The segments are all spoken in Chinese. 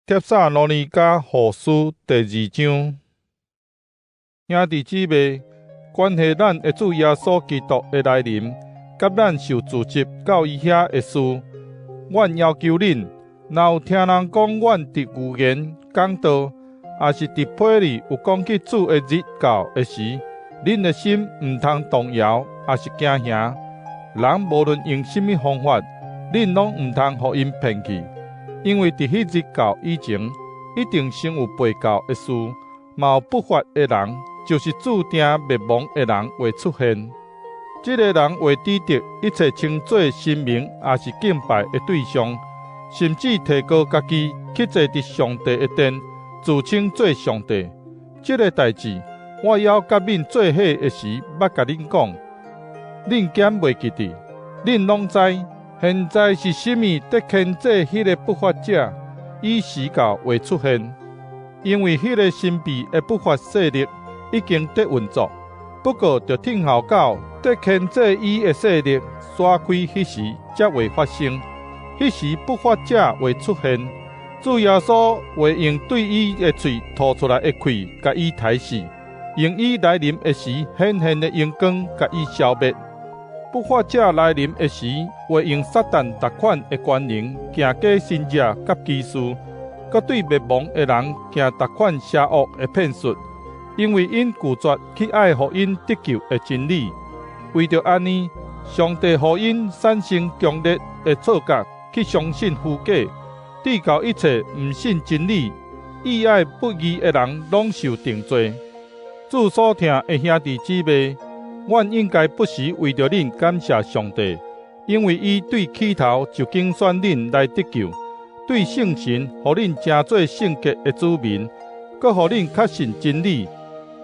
帖撒罗尼迦后书第2章，兄弟姊妹，关系咱的主耶稣基督的来临，甲咱受召集到伊遐的事，阮要求恁，若有听人讲阮伫语言讲道，也是伫批里有讲起主的日到的时，恁的心毋通动摇，也是惊吓。人无论用甚物方法，恁拢毋通互因骗去。因为伫迄日到以前，一定先有被告的事，嘛有不法的人，就是注定灭亡的人会出现。这个人会抵得一切称作神明，也是敬拜的对象，甚至提高家己去坐伫上帝的殿，自称做上帝。这个代志，我要甲恁做伙的时，捌甲恁讲，恁减袂记得，恁拢知。现在是甚物得牵制迄个不法者，伊时到会出现，因为迄个神秘的不法势力已经在运作，不过着听候到得牵制伊的势力刷开迄时才会发生。迄时不法者会出现，主耶稣会用对伊的嘴吐出来的气，甲伊杀死，用伊来临的时显现的阳光，甲伊消灭。不法者来临的时，会用撒旦逐款的权能，行假神者甲奇事，佮对灭亡的人行逐款邪恶的骗术，因为因拒绝去爱互因得救的真理。为着安尼，上帝互因产生强烈的错觉，去相信虚假，致到一切毋信真理、意爱不义的人拢受定罪。主所听的兄弟姊妹，阮应该不时为着恁感谢上帝，因为伊对起头就拣选恁来得救，对圣神，互恁成做圣洁的子民，佮互恁确信真理。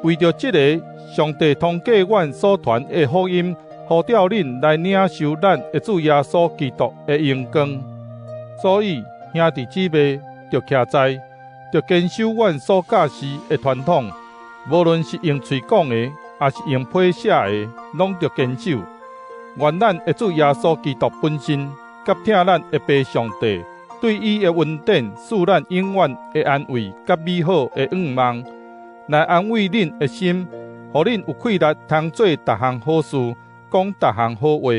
为着这个，上帝通过阮所传的福音，呼召恁来领受咱的主耶稣基督的荣光。所以，兄弟姊妹，着徛在，着坚守阮所教示的传统，无论是用嘴讲的，也是用批写的，拢着坚守。愿咱的主耶稣基督本身，甲听咱的父上帝，对伊的恩典，赐咱永远的安慰，甲美好的愿望，来安慰恁的心，互恁有气力通做逐项好事，讲逐项好话。